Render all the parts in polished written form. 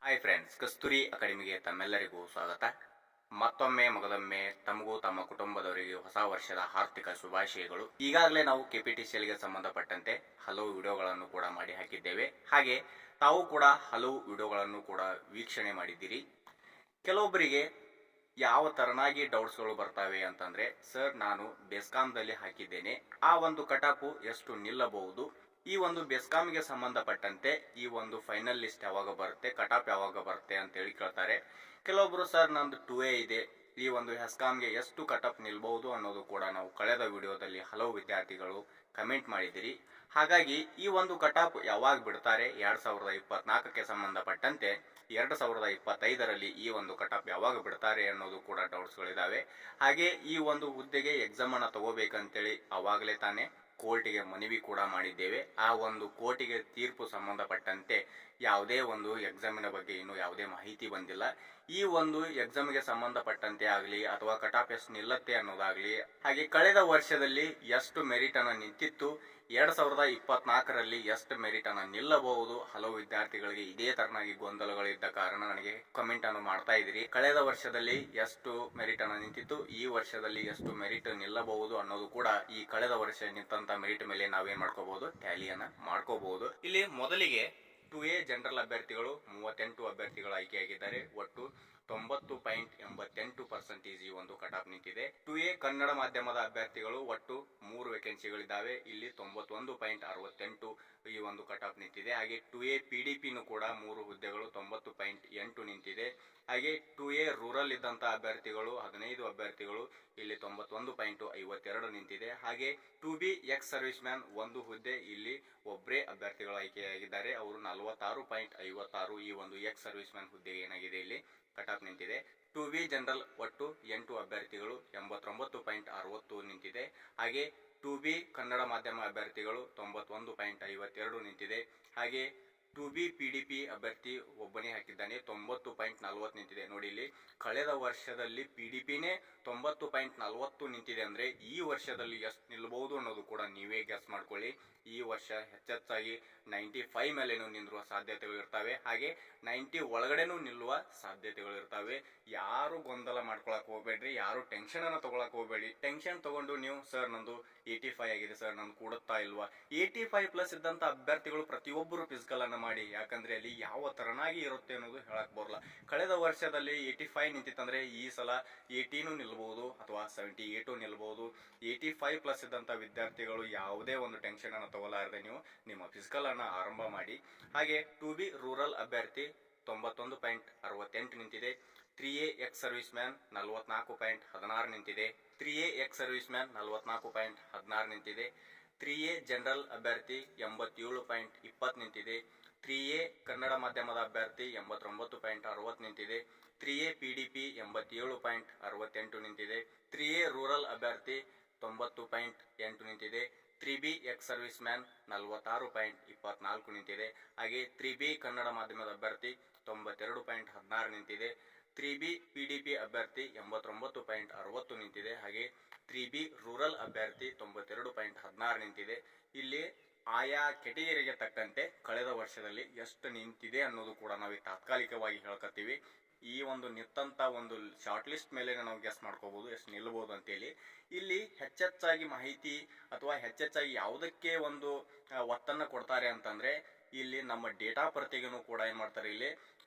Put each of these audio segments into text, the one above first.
Hi friends, ಕಸ್ತೂರಿ ಅಕಾಡೆಮಿಗೆ ತಮ್ಮೆಲ್ಲರಿಗೂ ಸ್ವಾಗತ. ಮತ್ತೊಮ್ಮೆ ಮಗದೊಮ್ಮೆ ತಮಗೂ ತಮ್ಮ ಕುಟುಂಬದವರಿಗೆ ಹೊಸ ವರ್ಷದ ಆರ್ಥಿಕ ಶುಭಾಶಯಗಳು. ಈಗಾಗಲೇ ನಾವು ಕೆಪಿಟಿಸಿಎಲ್ಗೆ ಸಂಬಂಧಪಟ್ಟಂತೆ ಹಲವು ವಿಡಿಯೋಗಳನ್ನು ಕೂಡ ಮಾಡಿ ಹಾಕಿದ್ದೇವೆ. ಹಾಗೆ ತಾವು ಕೂಡ ಹಲವು ವಿಡಿಯೋಗಳನ್ನು ಕೂಡ ವೀಕ್ಷಣೆ ಮಾಡಿದ್ದೀರಿ. ಕೆಲವೊಬ್ಬರಿಗೆ ಯಾವ ತರನಾಗಿ ಡೌಟ್ಸ್ಗಳು ಬರ್ತವೆ ಅಂತಂದ್ರೆ, ಸರ್ ನಾನು ಬೆಸ್ಕಾಂದಲ್ಲಿ ಹಾಕಿದ್ದೇನೆ, ಆ ಒಂದು ಕಟಾಪು ಎಷ್ಟು ನಿಲ್ಲಬಹುದು, ಈ ಒಂದು ಬೆಸ್ಕಾಂಗೆ ಸಂಬಂಧಪಟ್ಟಂತೆ ಈ ಒಂದು ಫೈನಲ್ ಲಿಸ್ಟ್ ಯಾವಾಗ ಬರುತ್ತೆ, ಕಟಾಪ್ ಯಾವಾಗ ಬರುತ್ತೆ ಅಂತ ಹೇಳಿ ಕೇಳ್ತಾರೆ. ಕೆಲವೊಬ್ರು ಸರ್ ನಂದು 2A ಇದೆ, ಈ ಒಂದು ಹೆಸ್ಕಾಂಗೆ ಎಷ್ಟು ಕಟಾಪ್ ನಿಲ್ಬಹುದು ಅನ್ನೋದು ಕೂಡ ನಾವು ಕಳೆದ ವಿಡಿಯೋದಲ್ಲಿ ಹಲವು ವಿದ್ಯಾರ್ಥಿಗಳು ಕಮೆಂಟ್ ಮಾಡಿದಿರಿ. ಹಾಗಾಗಿ ಈ ಒಂದು ಕಟಾಪ್ ಯಾವಾಗ ಬಿಡ್ತಾರೆ, 2024ಕ್ಕೆ ಸಂಬಂಧಪಟ್ಟಂತೆ 2025ರಲ್ಲಿ ಈ ಒಂದು ಕಟಾಪ್ ಯಾವಾಗ ಬಿಡ್ತಾರೆ ಅನ್ನೋದು ಕೂಡ ಡೌಟ್ಸ್ಗಳಿದಾವೆ. ಹಾಗೆ ಈ ಒಂದು ಹುದ್ದೆಗೆ ಎಕ್ಸಾಮ್ ಅನ್ನ ತಗೋಬೇಕಂತೇಳಿ ಅವಾಗಲೇ ತಾನೇ ಕೋರ್ಟಿಗೆ ಮನವಿ ಕೂಡ ಮಾಡಿದ್ದೇವೆ. ಆ ಒಂದು ಕೋರ್ಟಿಗೆ ತೀರ್ಪು ಸಂಬಂಧಪಟ್ಟಂತೆ ಯಾವುದೇ ಒಂದು ಎಕ್ಸಾಮಿನ ಬಗ್ಗೆ ಇನ್ನೂ ಯಾವುದೇ ಮಾಹಿತಿ ಬಂದಿಲ್ಲ. ಈ ಒಂದು ಎಕ್ಸಾಮ್ಗೆ ಸಂಬಂಧಪಟ್ಟಂತೆ ಆಗಲಿ ಅಥವಾ ಕಟಾಪ್ ಎಷ್ಟು ನಿಲ್ಲತ್ತೆ ಅನ್ನೋದಾಗ್ಲಿ, ಹಾಗೆ ಕಳೆದ ವರ್ಷದಲ್ಲಿ ಎಷ್ಟು ಮೆರಿಟ್ ಅನ್ನ ನಿಂತಿತ್ತು, 2024ರಲ್ಲಿ ಎಷ್ಟು ಮೆರಿಟ್ ಅನ್ನ ನಿಲ್ಲಬಹುದು, ಹಲವು ವಿದ್ಯಾರ್ಥಿಗಳಿಗೆ ಇದೇ ತರನಾಗಿ ಗೊಂದಲಗಳಿದ್ದ ಕಾರಣ ನನಗೆ ಕಮೆಂಟ್ ಅನ್ನು ಮಾಡ್ತಾ ಇದ್ದೀರಿ. ಕಳೆದ ವರ್ಷದಲ್ಲಿ ಎಷ್ಟು ಮೆರಿಟ್ ಅನ್ನ ನಿಂತಿತ್ತು, ಈ ವರ್ಷದಲ್ಲಿ ಎಷ್ಟು ಮೆರಿಟ್ ನಿಲ್ಲಬಹುದು ಅನ್ನೋದು ಕೂಡ ಈ ಕಳೆದ ವರ್ಷ ನಿಂತ ಮೆರಿಟ್ ಮೇಲೆ ನಾವೇನ್ ಮಾಡ್ಕೋಬಹುದು, ಟ್ಯಾಲಿಯನ್ನ ಮಾಡ್ಕೋಬಹುದು. ಇಲ್ಲಿ ಮೊದಲಿಗೆ 2A ಜನರಲ್ ಅಭ್ಯರ್ಥಿಗಳು 38 ಅಭ್ಯರ್ಥಿಗಳು ಆಯ್ಕೆಯಾಗಿದ್ದಾರೆ. ಒಟ್ಟು 90.88% ಈ ಒಂದು ಕಟಾಪ್ ನಿಂತಿದೆ. 2A ಕನ್ನಡ ಮಾಧ್ಯಮದ ಅಭ್ಯರ್ಥಿಗಳು ಒಟ್ಟು 3 ವೇಕೆನ್ಸಿಗಳಿದ್ದಾವೆ. ಇಲ್ಲಿ 91.68 ಈ ಒಂದು ಕಟಾಪ್ ನಿಂತಿದೆ. ಹಾಗೆ 2A PDPನೂ ಕೂಡ 3 ಹುದ್ದೆಗಳು 90.8 ನಿಂತಿದೆ. ಹಾಗೆ 2A ರೂರಲ್ ಇದ್ದಂತ ಅಭ್ಯರ್ಥಿಗಳು 15 ಅಭ್ಯರ್ಥಿಗಳು ಇಲ್ಲಿ 91.52 ನಿಂತಿದೆ. ಹಾಗೆ 2B ಎಕ್ಸ್ ಸರ್ವಿಸ್ ಮ್ಯಾನ್ ಒಂದು ಹುದ್ದೆ, ಇಲ್ಲಿ ಒಬ್ಬರೇ ಅಭ್ಯರ್ಥಿಗಳು ಆಯ್ಕೆಯಾಗಿದ್ದಾರೆ. ಅವರು 46.56 ಈ ಒಂದು ಎಕ್ಸ್ ಸರ್ವಿಸ್ ಮ್ಯಾನ್ ಹುದ್ದೆಗೆ ಏನಾಗಿದೆ ಇಲ್ಲಿ ಕಟಾಪ್ ನಿಂತಿದೆ. 2B ಜನರಲ್ ಒಟ್ಟು 8 ಅಭ್ಯರ್ಥಿಗಳು 89.60 ನಿಂತಿದೆ. ಹಾಗೆ 2B ಕನ್ನಡ ಮಾಧ್ಯಮ ಅಭ್ಯರ್ಥಿಗಳು 91.52 ನಿಂತಿದೆ. ಹಾಗೆ 2B PDP ಅಭ್ಯರ್ಥಿ ಒಬ್ಬನೇ ಹಾಕಿದ್ದಾನೆ, 90.40 ನಿಂತಿದೆ. ನೋಡಿ, ಇಲ್ಲಿ ಕಳೆದ ವರ್ಷದಲ್ಲಿ PDPನೇ 90.40 ನಿಂತಿದೆ ಅಂದ್ರೆ ಈ ವರ್ಷದಲ್ಲಿ ಎಷ್ಟು ನಿಲ್ಬಹುದು ಅನ್ನೋದು ಕೂಡ ನೀವೇ ಗೆಸ್ ಮಾಡ್ಕೊಳ್ಳಿ. ಈ ವರ್ಷ ಹೆಚ್ಚೆಚ್ಚಾಗಿ 95 ಮೇಲೇನು ನಿಲ್ಲುವ ಸಾಧ್ಯತೆಗಳು ಇರ್ತವೆ. ಹಾಗೆ 90 ಒಳಗಡೆನೂ ನಿಲ್ಲುವ ಸಾಧ್ಯತೆಗಳು ಇರ್ತವೆ. ಯಾರು ಗೊಂದಲ ಮಾಡ್ಕೊಳಕ್ ಹೋಗ್ಬೇಡ್ರಿ, ಯಾರು ಟೆನ್ಷನ್ ಅನ್ನ ತಗೊಳಕ್ ಹೋಗ್ಬೇಡಿ. ಟೆನ್ಷನ್ ತಗೊಂಡು ನೀವು ಸರ್ ನಂದು 85 ಆಗಿದೆ ಸರ್, ನಂದು ಕೂಡುತ್ತಾ ಇಲ್ವಾ, 85+ ಇದ್ದಂತ ಅಭ್ಯರ್ಥಿಗಳು ಪ್ರತಿಯೊಬ್ಬರು ಫಿಸಿಕಲ್ ಅನ್ನ ಮಾಡಿ, ಯಾಕಂದ್ರೆ ಅಲ್ಲಿ ಯಾವ ತರನಾಗಿ ಇರುತ್ತೆ ಅನ್ನೋದು ಹೇಳಕ್ ಬರಲ್ಲ. ಕಳೆದ ವರ್ಷದಲ್ಲಿ 85 ನಿಂತಿತ್ತಂದ್ರೆ ಈ ಸಲ 80 ನಿಲ್ಬಹುದು ಅಥವಾ 78 ನಿಲ್ಬಹುದು. 85+ ಇದ್ದಂತ ವಿದ್ಯಾರ್ಥಿಗಳು ಯಾವುದೇ ಒಂದು ಟೆನ್ಷನ್ ಅನ್ನ ತಗೊಳ್ಳಾರದೆ ನೀವು ನಿಮ್ಮ ಫಿಸಿಕಲ್ ಅನ್ನ ಆರಂಭ ಮಾಡಿ. ಹಾಗೆ 2B ರೂರಲ್ ಅಭ್ಯರ್ಥಿ 91.68 ನಿಂತಿದೆ. 3A ಎಕ್ಸ್ ಸರ್ವಿಸ್ ಮ್ಯಾನ್ 44.16 ನಿಂತಿದೆ. 3A ಎಕ್ಸ್ ಸರ್ವಿಸ್ ಮ್ಯಾನ್ 44.16 ನಿಂತಿದೆ. 3A ಜನರಲ್ ಅಭ್ಯರ್ಥಿ 87.20 ನಿಂತಿದೆ. 3A ಕನ್ನಡ ಮಾಧ್ಯಮದ ಅಭ್ಯರ್ಥಿ 89.60 ನಿಂತಿದೆ. 3A PDP 87.68 ನಿಂತಿದೆ. 3A ರೂರಲ್ ಅಭ್ಯರ್ಥಿ 90.8 ನಿಂತಿದೆ. 3B ಎಕ್ಸ್ ಸರ್ವಿಸ್ ಮ್ಯಾನ್ 46.24 ನಿಂತಿದೆ. ಹಾಗೆ 3B ಕನ್ನಡ ಮಾಧ್ಯಮದ ಅಭ್ಯರ್ಥಿ 92.16 ನಿಂತಿದೆ. 3B PDP ಅಭ್ಯರ್ಥಿ 89.60 ನಿಂತಿದೆ. ಹಾಗೆ 3B ರೂರಲ್ ಅಭ್ಯರ್ಥಿ 92.16 ನಿಂತಿದೆ. ಇಲ್ಲಿ ಆಯಾ ಕೆಟಗರಿಗೆ ತಕ್ಕಂತೆ ಕಳೆದ ವರ್ಷದಲ್ಲಿ ಎಷ್ಟು ನಿಂತಿದೆ ಅನ್ನೋದು ಕೂಡ ನಾವು ತಾತ್ಕಾಲಿಕವಾಗಿ ಹೇಳ್ಕೊತೀವಿ. ಈ ಒಂದು ನಿಂತಂತ ಒಂದು ಶಾರ್ಟ್ ಲಿಸ್ಟ್ ಮೇಲೆ ನಾವು ಗೆಸ್ ಮಾಡ್ಕೋಬಹುದು ಎಷ್ಟು ನಿಲ್ಬಹುದು ಅಂತೇಳಿ. ಇಲ್ಲಿ ಹೆಚ್ಚೆಚ್ಚಾಗಿ ಮಾಹಿತಿ ಅಥವಾ ಹೆಚ್ಚೆಚ್ಚಾಗಿ ಯಾವುದಕ್ಕೆ ಒಂದು ಒತ್ತನ್ನ ಕೊಡ್ತಾರೆ ಅಂತಂದ್ರೆ, ಇಲ್ಲಿ ನಮ್ಮ ಡೇಟಾ ಪ್ರತಿಗೂ ಕೂಡ ಏನ್ ಮಾಡ್ತಾರೆ, ಇಲ್ಲಿ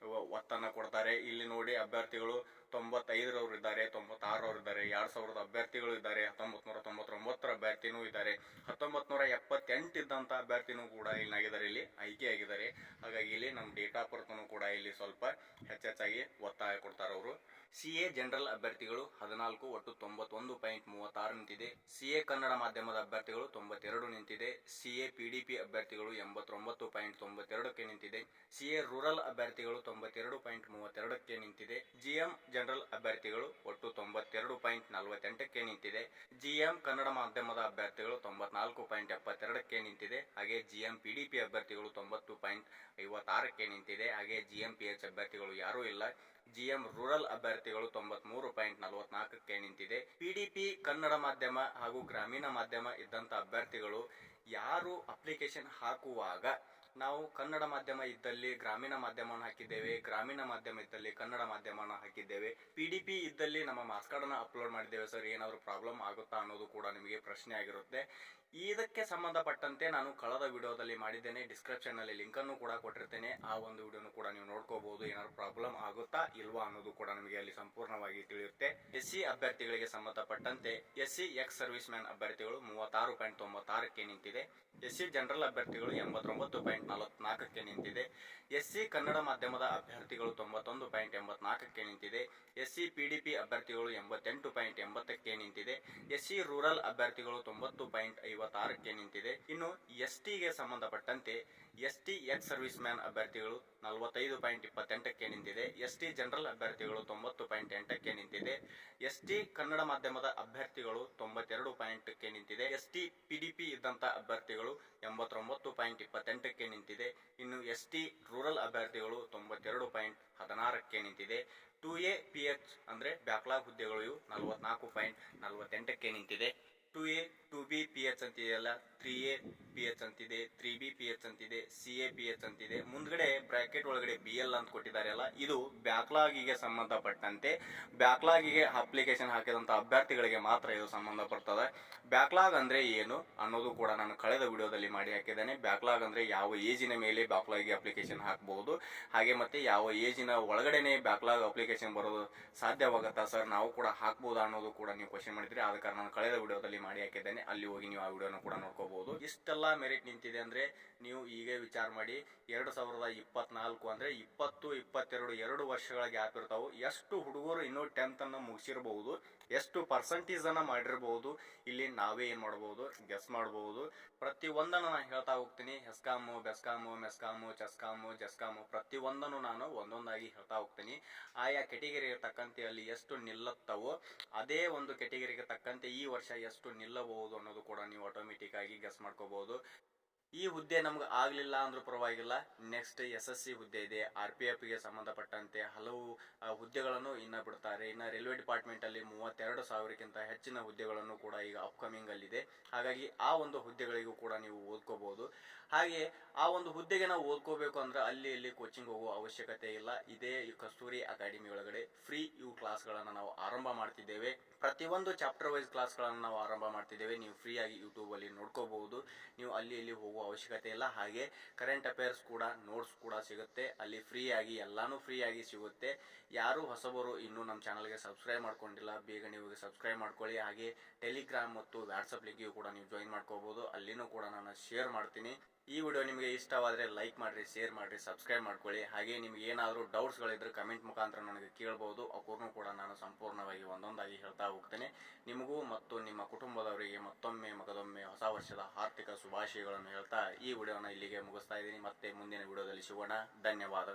ಒತ್ತನ್ನ ಕೊಡ್ತಾರೆ. ಇಲ್ಲಿ ನೋಡಿ, ಅಭ್ಯರ್ಥಿಗಳು 95ರವರು ಇದ್ದಾರೆ, 96ರವರು ಇದ್ದಾರೆ, 2000 ಅಭ್ಯರ್ಥಿಗಳು ಇದ್ದಾರೆ, 1999 ಅಭ್ಯರ್ಥಿನೂ ಇದ್ದಾರೆ, 1978 ಇದ್ದಂತ ಅಭ್ಯರ್ಥಿನೂ ಕೂಡ ಏನಾಗಿದ್ದಾರೆ, ಇಲ್ಲಿ ಆಯ್ಕೆ ಆಗಿದ್ದಾರೆ. ಹಾಗಾಗಿ ಇಲ್ಲಿ ನಮ್ಮ ಡೇಟಾ ಪರ್ತನೂ ಕೂಡ ಇಲ್ಲಿ ಸ್ವಲ್ಪ ಹೆಚ್ಚೆಚ್ಚಾಗಿ ಒತ್ತಾಯ ಕೊಡ್ತಾರೆ ಅವರು. CA ಜನರಲ್ ಅಭ್ಯರ್ಥಿಗಳು 14 ಒಟ್ಟು 91.36 ನಿಂತಿದೆ. CA ಕನ್ನಡ ಮಾಧ್ಯಮದ ಅಭ್ಯರ್ಥಿಗಳು 92 ನಿಂತಿದೆ. CA PDP ಅಭ್ಯರ್ಥಿಗಳು 89.92ಕ್ಕೆ ನಿಂತಿದೆ. CA ರೂರಲ್ ಅಭ್ಯರ್ಥಿಗಳು 92.32ಕ್ಕೆ ನಿಂತಿದೆ. GM ಜನರಲ್ ಅಭ್ಯರ್ಥಿಗಳು ಒಟ್ಟು 92.48ಕ್ಕೆ ನಿಂತಿದೆ. GM ಕನ್ನಡ ಮಾಧ್ಯಮದ ಅಭ್ಯರ್ಥಿಗಳು 94.72ಕ್ಕೆ ನಿಂತಿದೆ. ಹಾಗೆ GM PDP ಅಭ್ಯರ್ಥಿಗಳು 90.56ಕ್ಕೆ ನಿಂತಿದೆ. ಹಾಗೆ GM PH ಅಭ್ಯರ್ಥಿಗಳು ಯಾರೂ ಇಲ್ಲ. GM ರೂರಲ್ ಅಭ್ಯರ್ಥಿಗಳು 93.44ಕ್ಕೆ ನಿಂತಿದೆ. PDP ಕನ್ನಡ ಮಾಧ್ಯಮ ಹಾಗೂ ಗ್ರಾಮೀಣ ಮಾಧ್ಯಮ ಇದ್ದಂತ ಅಭ್ಯರ್ಥಿಗಳು ಯಾರು ಅಪ್ಲಿಕೇಶನ್ ಹಾಕುವಾಗ ನಾವು ಕನ್ನಡ ಮಾಧ್ಯಮ ಇದ್ದಲ್ಲಿ ಗ್ರಾಮೀಣ ಮಾಧ್ಯಮವನ್ನು ಹಾಕಿದ್ದೇವೆ, ಗ್ರಾಮೀಣ ಮಾಧ್ಯಮ ಇದ್ದಲ್ಲಿ ಕನ್ನಡ ಮಾಧ್ಯಮವನ್ನು ಹಾಕಿದ್ದೇವೆ, PDP ಇದ್ದಲ್ಲಿ ನಮ್ಮ ಮಾರ್ಕ್ಸ್ ಕಾರ್ಡ್ ಅನ್ನು ಅಪ್ಲೋಡ್ ಮಾಡಿದ್ದೇವೆ ಸರ್, ಏನಾದರೂ ಪ್ರಾಬ್ಲಮ್ ಆಗುತ್ತಾ ಅನ್ನೋದು ಕೂಡ ನಿಮಗೆ ಪ್ರಶ್ನೆ ಆಗಿರುತ್ತೆ. ಇದಕ್ಕೆ ಸಂಬಂಧಪಟ್ಟಂತೆ ನಾನು ಕಳೆದ ವಿಡಿಯೋದಲ್ಲಿ ಮಾಡಿದ್ದೇನೆ, ಡಿಸ್ಕ್ರಿಪ್ಷನ್ ನಲ್ಲಿ ಲಿಂಕ್ ಅನ್ನು ಕೂಡ ಕೊಟ್ಟಿರ್ತೇನೆ. ಆ ಒಂದು ವಿಡಿಯೋನು ಕೂಡ ನೀವು ನೋಡ್ಕೋಬಹುದು. ಏನಾದ್ರು ಪ್ರಾಬ್ಲಮ್ ಆಗುತ್ತಾ ಇಲ್ವಾ ಅನ್ನೋದು ಕೂಡ ನಿಮಗೆ ಅಲ್ಲಿ ಸಂಪೂರ್ಣವಾಗಿ ತಿಳಿಯುತ್ತೆ. SC ಅಭ್ಯರ್ಥಿಗಳಿಗೆ ಸಂಬಂಧಪಟ್ಟಂತೆ SC ಎಕ್ಸ್ ಸರ್ವಿಸ್ ಮ್ಯಾನ್ ಅಭ್ಯರ್ಥಿಗಳು 36.96ಕ್ಕೆ ನಿಂತಿದೆ. SC ಜನರಲ್ ಅಭ್ಯರ್ಥಿಗಳು 89.44ಕ್ಕೆ ನಿಂತಿದೆ. SC ಕನ್ನಡ ಮಾಧ್ಯಮದ ಅಭ್ಯರ್ಥಿಗಳು 91.84ಕ್ಕೆ ನಿಂತಿದೆ. SC PDP ಅಭ್ಯರ್ಥಿಗಳು 88.80ಕ್ಕೆ ನಿಂತಿದೆ. SC ರೂರಲ್ ಅಭ್ಯರ್ಥಿಗಳು 90.56ಕ್ಕೆ ನಿಂತಿದೆ. ಇನ್ನು ST ಗೆ ಸಂಬಂಧಪಟ್ಟಂತೆ ST ಎಕ್ಸ್ ಸರ್ವಿಸ್ ಮ್ಯಾನ್ ಅಭ್ಯರ್ಥಿಗಳು 45.28ಕ್ಕೆ ನಿಂತಿದೆ. ST ಜನರಲ್ ಅಭ್ಯರ್ಥಿಗಳು 90.8ಕ್ಕೆ ನಿಂತಿದೆ. ST ಕನ್ನಡ ಮಾಧ್ಯಮದ ಅಭ್ಯರ್ಥಿಗಳು 92.ಕ್ಕೆ ನಿಂತಿದೆ. ST PDP ಇದ್ದಂತ ಅಭ್ಯರ್ಥಿಗಳು 89.28ಕ್ಕೆ ನಿಂತಿದೆ. ಇನ್ನು ST ರೂರಲ್ ಅಭ್ಯರ್ಥಿಗಳು 92.16ಕ್ಕೆ ನಿಂತಿದೆ. 2A PH ಅಂದ್ರೆ ಬ್ಯಾಕ್ಲಾಗ್ ಹುದ್ದೆಗಳು 44.48ಕ್ಕೆ ನಿಂತಿದೆ. 2A 2B PH ಅಂತಿದೆಯಲ್ಲ, 3A PH ಅಂತಿದೆ, 3B PH ಅಂತಿದೆ, CA PH ಅಂತಿದೆ. ಮುಂದ್ಗಡೆ ಬ್ರಾಕೆಟ್ ಒಳಗಡೆ BL ಅಂತ ಕೊಟ್ಟಿದ್ದಾರೆ ಅಲ್ಲ, ಇದು ಬ್ಯಾಕ್ಲಾಗಿಗೆ ಸಂಬಂಧಪಟ್ಟಂತೆ ಬ್ಯಾಕ್ಲಾಗಿಗೆ ಅಪ್ಲಿಕೇಶನ್ ಹಾಕಿದಂತ ಅಭ್ಯರ್ಥಿಗಳಿಗೆ ಮಾತ್ರ ಇದು ಸಂಬಂಧಪಡ್ತದೆ. ಬ್ಯಾಕ್ಲಾಗ್ ಅಂದ್ರೆ ಏನು ಅನ್ನೋದು ಕೂಡ ನಾನು ಕಳೆದ ವಿಡಿಯೋದಲ್ಲಿ ಮಾಡಿ ಹಾಕಿದ್ದೇನೆ. ಬ್ಯಾಕ್ಲಾಗ್ ಅಂದ್ರೆ ಯಾವ ಏಜಿನ ಮೇಲೆ ಬ್ಯಾಕ್ಲಾಗ್ಗೆ ಅಪ್ಲಿಕೇಶನ್ ಹಾಕಬಹುದು, ಹಾಗೆ ಮತ್ತೆ ಯಾವ ಏಜಿನ ಒಳಗಡೆನೆ ಬ್ಯಾಕ್ಲಾಗ್ ಅಪ್ಲಿಕೇಶನ್ ಬರೋದು ಸಾಧ್ಯವಾಗುತ್ತಾ ಸರ್, ನಾವು ಕೂಡ ಹಾಕಬಹುದಾ ಅನ್ನೋದು ಕೂಡ ನೀವು ಕ್ವಶನ್ ಮಾಡಿದ್ರಿ. ಆದ ಕಾರಣ ನಾನು ಕಳೆದ ವಿಡಿಯೋದಲ್ಲಿ ಮಾಡಿ ಹಾಕಿದ್ದೇನೆ, ಅಲ್ಲಿ ಹೋಗಿ ನೀವು ಆ ವಿಡಿಯೋನ ಕೂಡ ನೋಡ್ಕೋಬಹುದು. ಇಷ್ಟೆಲ್ಲ ಮೆರಿಟ್ ನಿಂತಿದೆ ಅಂದ್ರೆ ನೀವು ಈಗ ವಿಚಾರ ಮಾಡಿ, 2024 ಅಂದ್ರೆ 20-22 2 ವರ್ಷಗಳ ಗ್ಯಾಪ್ ಇರ್ತಾವು. ಎಷ್ಟು ಹುಡುಗರು ಇನ್ನೂ 10th ಅನ್ನ ಮುಗಿಸಿರಬಹುದು, ಎಷ್ಟು ಪರ್ಸೆಂಟೇಜ್ ಅನ್ನ ಮಾಡಿರಬಹುದು, ಇಲ್ಲಿ ನಾವೇ ಏನ್ ಮಾಡಬಹುದು, ಗೆಸ್ ಮಾಡಬಹುದು. ಪ್ರತಿ ಒಂದನ್ನು ನಾನು ಹೇಳ್ತಾ ಹೋಗ್ತೀನಿ. ಹೆಸ್ಕಾಮು, ಬೆಸ್ಕಾಮು, ಮೆಸ್ಕಾಮು, ಚೆಸ್ಕಾಮು, ಜೆಸ್ಕಾಮು, ಪ್ರತಿ ಒಂದನ್ನು ನಾನು ಒಂದೊಂದಾಗಿ ಹೇಳ್ತಾ ಹೋಗ್ತೀನಿ. ಆಯಾ ಕೆಟಗರಿಗೆ ತಕ್ಕಂತೆ ಅಲ್ಲಿ ಎಷ್ಟು ನಿಲ್ಲತ್ತವೋ ಅದೇ ಒಂದು ಕೆಟಗರಿಗೆ ತಕ್ಕಂತೆ ಈ ವರ್ಷ ಎಷ್ಟು ನಿಲ್ಲಬಹುದು ಅನ್ನೋದು ಕೂಡ ನೀವು ಆಟೋಮೆಟಿಕ್ ಆಗಿ ಗೆಸ್ ಮಾಡ್ಕೋಬಹುದು. ಈ ಹುದ್ದೆ ನಮ್ಗೆ ಆಗ್ಲಿಲ್ಲ ಅಂದ್ರೂ ಪರವಾಗಿಲ್ಲ, ನೆಕ್ಸ್ಟ್ SSC ಹುದ್ದೆ ಇದೆ. RPF ಗೆ ಸಂಬಂಧಪಟ್ಟಂತೆ ಹಲವು ಹುದ್ದೆಗಳನ್ನು ಇನ್ನ ಬಿಡ್ತಾರೆ. ಇನ್ನ ರೈಲ್ವೆ ಡಿಪಾರ್ಟ್ಮೆಂಟ್ ಅಲ್ಲಿ 32,000ಕ್ಕಿಂತ ಹೆಚ್ಚಿನ ಹುದ್ದೆಗಳನ್ನು ಕೂಡ ಈಗ ಅಪ್ಕಮಿಂಗ್ ಅಲ್ಲಿದೆ. ಹಾಗಾಗಿ ಆ ಒಂದು ಹುದ್ದೆಗಳಿಗೂ ಕೂಡ ನೀವು ಓದ್ಕೋಬಹುದು. ಹಾಗೆ ಆ ಒಂದು ಹುದ್ದೆಗೆ ನಾವು ಓದ್ಕೋಬೇಕು ಅಂದ್ರೆ ಅಲ್ಲಿ ಇಲ್ಲಿ ಕೋಚಿಂಗ್ ಹೋಗುವ ಅವಶ್ಯಕತೆ ಇಲ್ಲ. ಇದೇ ಕಸ್ತೂರಿ ಅಕಾಡೆಮಿ ಒಳಗಡೆ ಫ್ರೀ ಕ್ಲಾಸ್ಗಳನ್ನು ನಾವು ಆರಂಭ ಮಾಡ್ತಿದ್ದೇವೆ. ಪ್ರತಿಯೊಂದು ಚಾಪ್ಟರ್ ವೈಸ್ ಕ್ಲಾಸ್ಗಳನ್ನು ನಾವು ಆರಂಭ ಮಾಡ್ತಿದ್ದೇವೆ. ನೀವು ಫ್ರೀ ಆಗಿ ಯೂಟ್ಯೂಬ್ ಅಲ್ಲಿ ನೋಡ್ಕೋಬಹುದು. ನೀವು ಅಲ್ಲಿ ಇಲ್ಲಿ ಹೋಗುವ ಅವಶ್ಯಕತೆ ಇಲ್ಲ. ಹಾಗೆ ಕರೆಂಟ್ ಅಫೇರ್ಸ್ ಕೂಡ ನೋಟ್ಸ್ ಕೂಡ ಸಿಗುತ್ತೆ ಅಲ್ಲಿ ಫ್ರೀ ಆಗಿ, ಎಲ್ಲಾನು ಫ್ರೀ ಆಗಿ ಸಿಗುತ್ತೆ. ಯಾರು ಹೊಸಬರು ಇನ್ನೂ ನಮ್ಮ ಚಾನಲ್ಗೆ ಸಬ್ಸ್ಕ್ರೈಬ್ ಮಾಡ್ಕೊಂಡಿಲ್ಲ, ಬೇಗ ನೀವು ಸಬ್ಸ್ಕ್ರೈಬ್ ಮಾಡ್ಕೊಳ್ಳಿ. ಹಾಗೆ ಟೆಲಿಗ್ರಾಮ್ ಮತ್ತು ವಾಟ್ಸಪ್ ಲಿಂಕ್ಗೂ ಕೂಡ ನೀವು ಜಾಯಿನ್ ಮಾಡ್ಕೋಬಹುದು, ಅಲ್ಲಿನೂ ಕೂಡ ನಾನು ಶೇರ್ ಮಾಡ್ತೀನಿ. ಈ ವಿಡಿಯೋ ನಿಮಗೆ ಇಷ್ಟವಾದರೆ ಲೈಕ್ ಮಾಡ್ರಿ, ಶೇರ್ ಮಾಡ್ರಿ, ಸಬ್ಸ್ಕ್ರೈಬ್ ಮಾಡ್ಕೊಳ್ಳಿ. ಹಾಗೆ ನಿಮ್ಗೆ ಏನಾದರೂ ಡೌಟ್ಸ್ಗಳಿದ್ರೆ ಕಮೆಂಟ್ ಮುಖಾಂತರ ನನಗೆ ಕೇಳಬಹುದು, ಅವ್ರನ್ನೂ ಕೂಡ ನಾನು ಸಂಪೂರ್ಣವಾಗಿ ಒಂದೊಂದಾಗಿ ಹೇಳ್ತಾ ಹೋಗ್ತೇನೆ. ನಿಮಗೂ ಮತ್ತು ನಿಮ್ಮ ಕುಟುಂಬದವರಿಗೆ ಮತ್ತೊಮ್ಮೆ ಮಗದೊಮ್ಮೆ ಹೊಸ ವರ್ಷದ ಆರ್ಥಿಕ ಶುಭಾಶಯಗಳನ್ನು ಹೇಳ್ತಾ ಈ ವಿಡಿಯೋನ ಇಲ್ಲಿಗೆ ಮುಗಿಸ್ತಾ ಇದ್ದೀನಿ. ಮತ್ತೆ ಮುಂದಿನ ವಿಡಿಯೋದಲ್ಲಿ ಸಿಗೋಣ. ಧನ್ಯವಾದಗಳು.